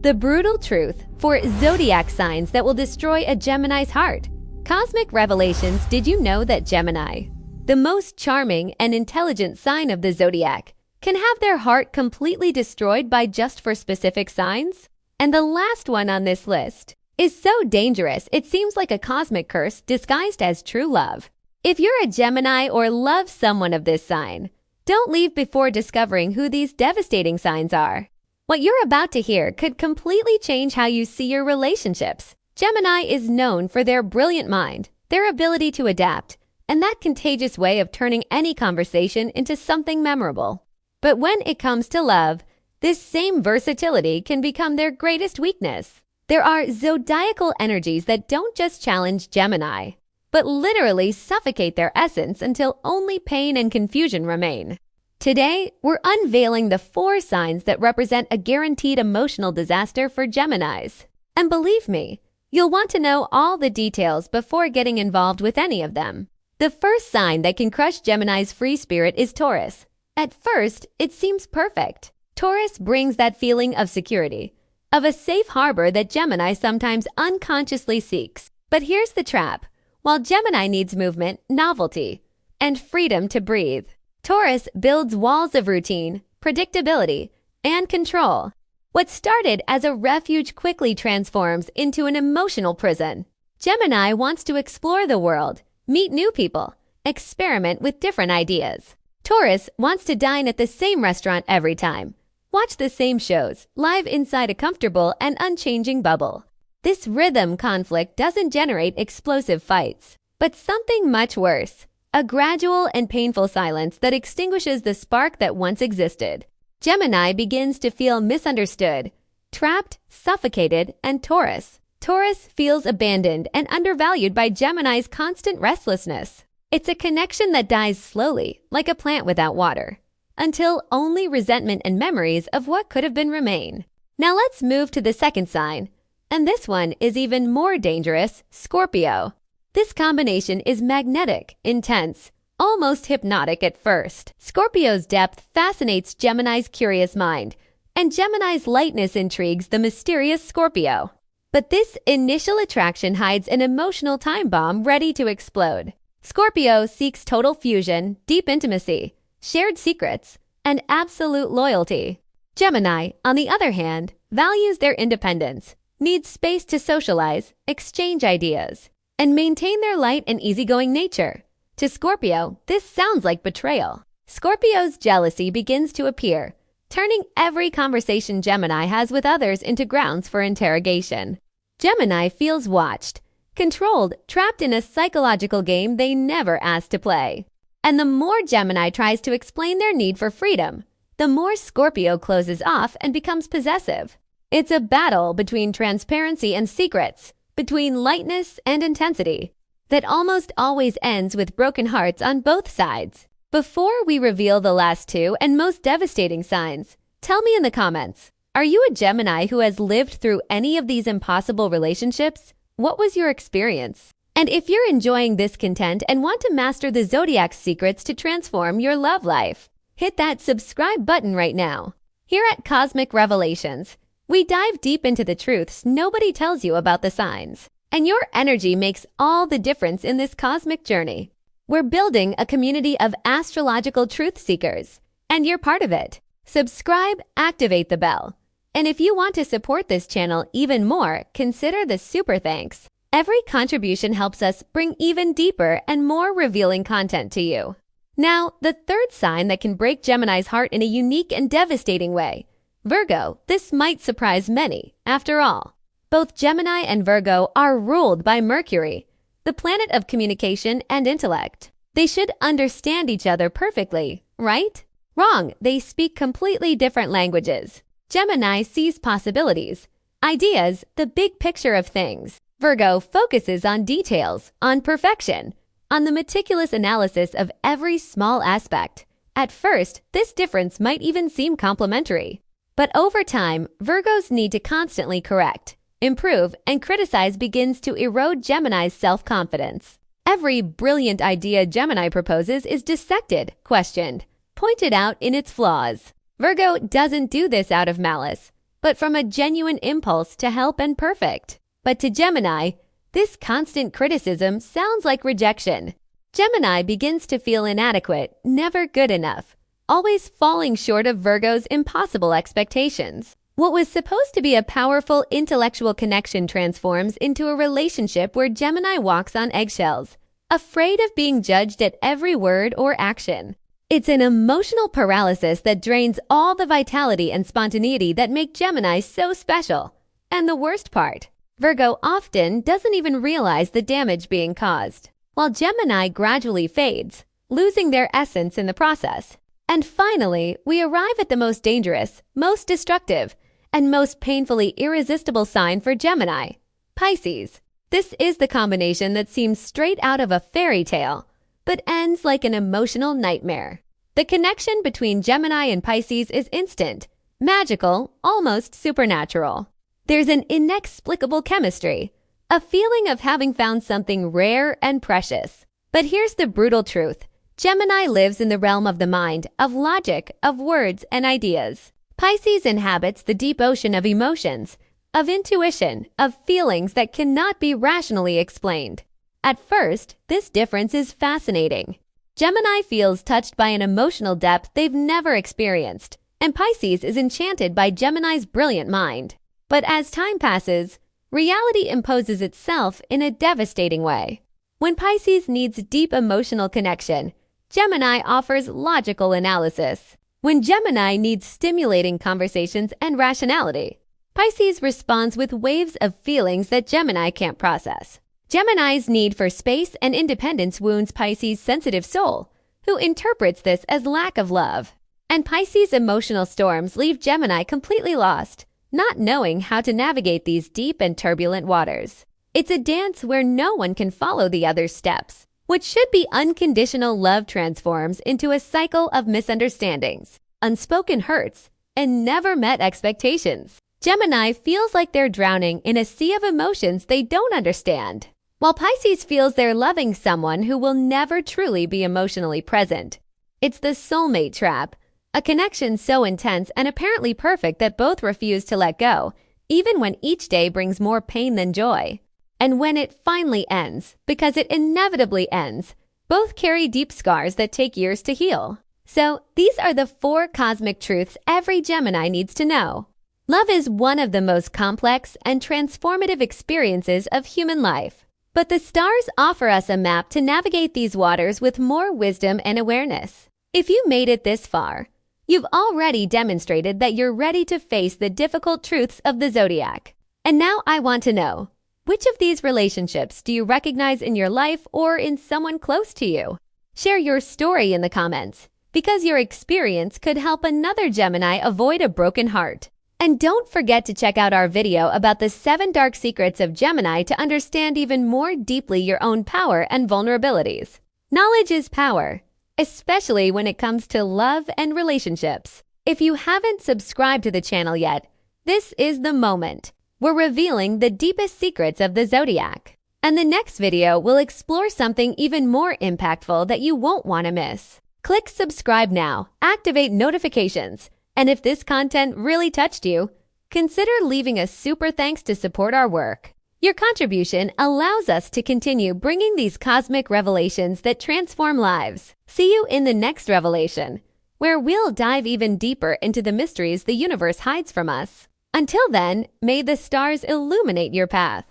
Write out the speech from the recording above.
The brutal truth for zodiac signs that will destroy a Gemini's heart. Cosmic revelations. Did you know that Gemini, the most charming and intelligent sign of the zodiac, can have their heart completely destroyed by just for specific signs? And the last one on this list is so dangerous it seems like a cosmic curse disguised as true love. If you're a Gemini or love someone of this sign, don't leave before discovering who these devastating signs are. What you're about to hear could completely change how you see your relationships. Gemini is known for their brilliant mind, their ability to adapt, and that contagious way of turning any conversation into something memorable. But when it comes to love, this same versatility can become their greatest weakness. There are zodiacal energies that don't just challenge Gemini, but literally suffocate their essence until only pain and confusion remain. Today, we're unveiling the 4 signs that represent a guaranteed emotional disaster for Geminis. And believe me, you'll want to know all the details before getting involved with any of them. The first sign that can crush Gemini's free spirit is Taurus. At first, it seems perfect. Taurus brings that feeling of security, of a safe harbor that Gemini sometimes unconsciously seeks. But here's the trap. While Gemini needs movement, novelty, and freedom to breathe, Taurus builds walls of routine, predictability, and control. What started as a refuge quickly transforms into an emotional prison. Gemini wants to explore the world, meet new people, experiment with different ideas. Taurus wants to dine at the same restaurant every time, watch the same shows, live inside a comfortable and unchanging bubble. This rhythm conflict doesn't generate explosive fights, but something much worse. A gradual and painful silence that extinguishes the spark that once existed. Gemini begins to feel misunderstood, trapped, suffocated, and Taurus feels abandoned and undervalued by Gemini's constant restlessness. It's a connection that dies slowly, like a plant without water, until only resentment and memories of what could have been remain. Now let's move to the second sign, and this one is even more dangerous, Scorpio. This combination is magnetic, intense, almost hypnotic at first. Scorpio's depth fascinates Gemini's curious mind, and Gemini's lightness intrigues the mysterious Scorpio. But this initial attraction hides an emotional time bomb ready to explode. Scorpio seeks total fusion, deep intimacy, shared secrets, and absolute loyalty. Gemini, on the other hand, values their independence, needs space to socialize, exchange ideas, and maintain their light and easygoing nature. To Scorpio, this sounds like betrayal. Scorpio's jealousy begins to appear, turning every conversation Gemini has with others into grounds for interrogation. Gemini feels watched, controlled, trapped in a psychological game they never asked to play. And the more Gemini tries to explain their need for freedom, the more Scorpio closes off and becomes possessive. It's a battle between transparency and secrets, between lightness and intensity, that almost always ends with broken hearts on both sides. Before we reveal the last 2 and most devastating signs, tell me in the comments, are you a Gemini who has lived through any of these impossible relationships? What was your experience? And if you're enjoying this content and want to master the Zodiac's secrets to transform your love life, hit that subscribe button right now. Here at Cosmic Revelations, we dive deep into the truths nobody tells you about the signs. And your energy makes all the difference in this cosmic journey. We're building a community of astrological truth seekers, and you're part of it. Subscribe, activate the bell. And if you want to support this channel even more, consider the super thanks. Every contribution helps us bring even deeper and more revealing content to you. Now, the third sign that can break Gemini's heart in a unique and devastating way. Virgo. This might surprise many. After all, both Gemini and Virgo are ruled by Mercury, the planet of communication and intellect. They should understand each other perfectly, right? Wrong. They speak completely different languages. Gemini sees possibilities, ideas, the big picture of things. Virgo focuses on details, on perfection, on the meticulous analysis of every small aspect. At first, this difference might even seem complementary. But over time, Virgo's need to constantly correct, improve, and criticize begins to erode Gemini's self-confidence. Every brilliant idea Gemini proposes is dissected, questioned, pointed out in its flaws. Virgo doesn't do this out of malice, but from a genuine impulse to help and perfect. But to Gemini, this constant criticism sounds like rejection. Gemini begins to feel inadequate, never good enough, always falling short of Virgo's impossible expectations. What was supposed to be a powerful intellectual connection transforms into a relationship where Gemini walks on eggshells, afraid of being judged at every word or action. It's an emotional paralysis that drains all the vitality and spontaneity that make Gemini so special. And the worst part, Virgo often doesn't even realize the damage being caused, while Gemini gradually fades, losing their essence in the process. And finally, we arrive at the most dangerous, most destructive, and most painfully irresistible sign for Gemini, Pisces. This is the combination that seems straight out of a fairy tale, but ends like an emotional nightmare. The connection between Gemini and Pisces is instant, magical, almost supernatural. There's an inexplicable chemistry, a feeling of having found something rare and precious. But here's the brutal truth. Gemini lives in the realm of the mind, of logic, of words and ideas. Pisces inhabits the deep ocean of emotions, of intuition, of feelings that cannot be rationally explained. At first, this difference is fascinating. Gemini feels touched by an emotional depth they've never experienced, and Pisces is enchanted by Gemini's brilliant mind. But as time passes, reality imposes itself in a devastating way. When Pisces needs deep emotional connection, Gemini offers logical analysis. When Gemini needs stimulating conversations and rationality, Pisces responds with waves of feelings that Gemini can't process. Gemini's need for space and independence wounds Pisces' sensitive soul, who interprets this as lack of love. And Pisces' emotional storms leave Gemini completely lost, not knowing how to navigate these deep and turbulent waters. It's a dance where no one can follow the other's steps. What should be unconditional love transforms into a cycle of misunderstandings, unspoken hurts, and never met expectations. Gemini feels like they're drowning in a sea of emotions they don't understand, while Pisces feels they're loving someone who will never truly be emotionally present. It's the soulmate trap, a connection so intense and apparently perfect that both refuse to let go, even when each day brings more pain than joy. And when it finally ends, because it inevitably ends, both carry deep scars that take years to heal. So, these are the 4 cosmic truths every Gemini needs to know. Love is one of the most complex and transformative experiences of human life. But the stars offer us a map to navigate these waters with more wisdom and awareness. If you made it this far, you've already demonstrated that you're ready to face the difficult truths of the zodiac. And now I want to know, which of these relationships do you recognize in your life or in someone close to you? Share your story in the comments, because your experience could help another Gemini avoid a broken heart. And don't forget to check out our video about the 7 dark secrets of Gemini to understand even more deeply your own power and vulnerabilities. Knowledge is power, especially when it comes to love and relationships. If you haven't subscribed to the channel yet, this is the moment. We're revealing the deepest secrets of the zodiac. And the next video will explore something even more impactful that you won't want to miss. Click subscribe now, activate notifications, and if this content really touched you, consider leaving a super thanks to support our work. Your contribution allows us to continue bringing these cosmic revelations that transform lives. See you in the next revelation, where we'll dive even deeper into the mysteries the universe hides from us. Until then, may the stars illuminate your path.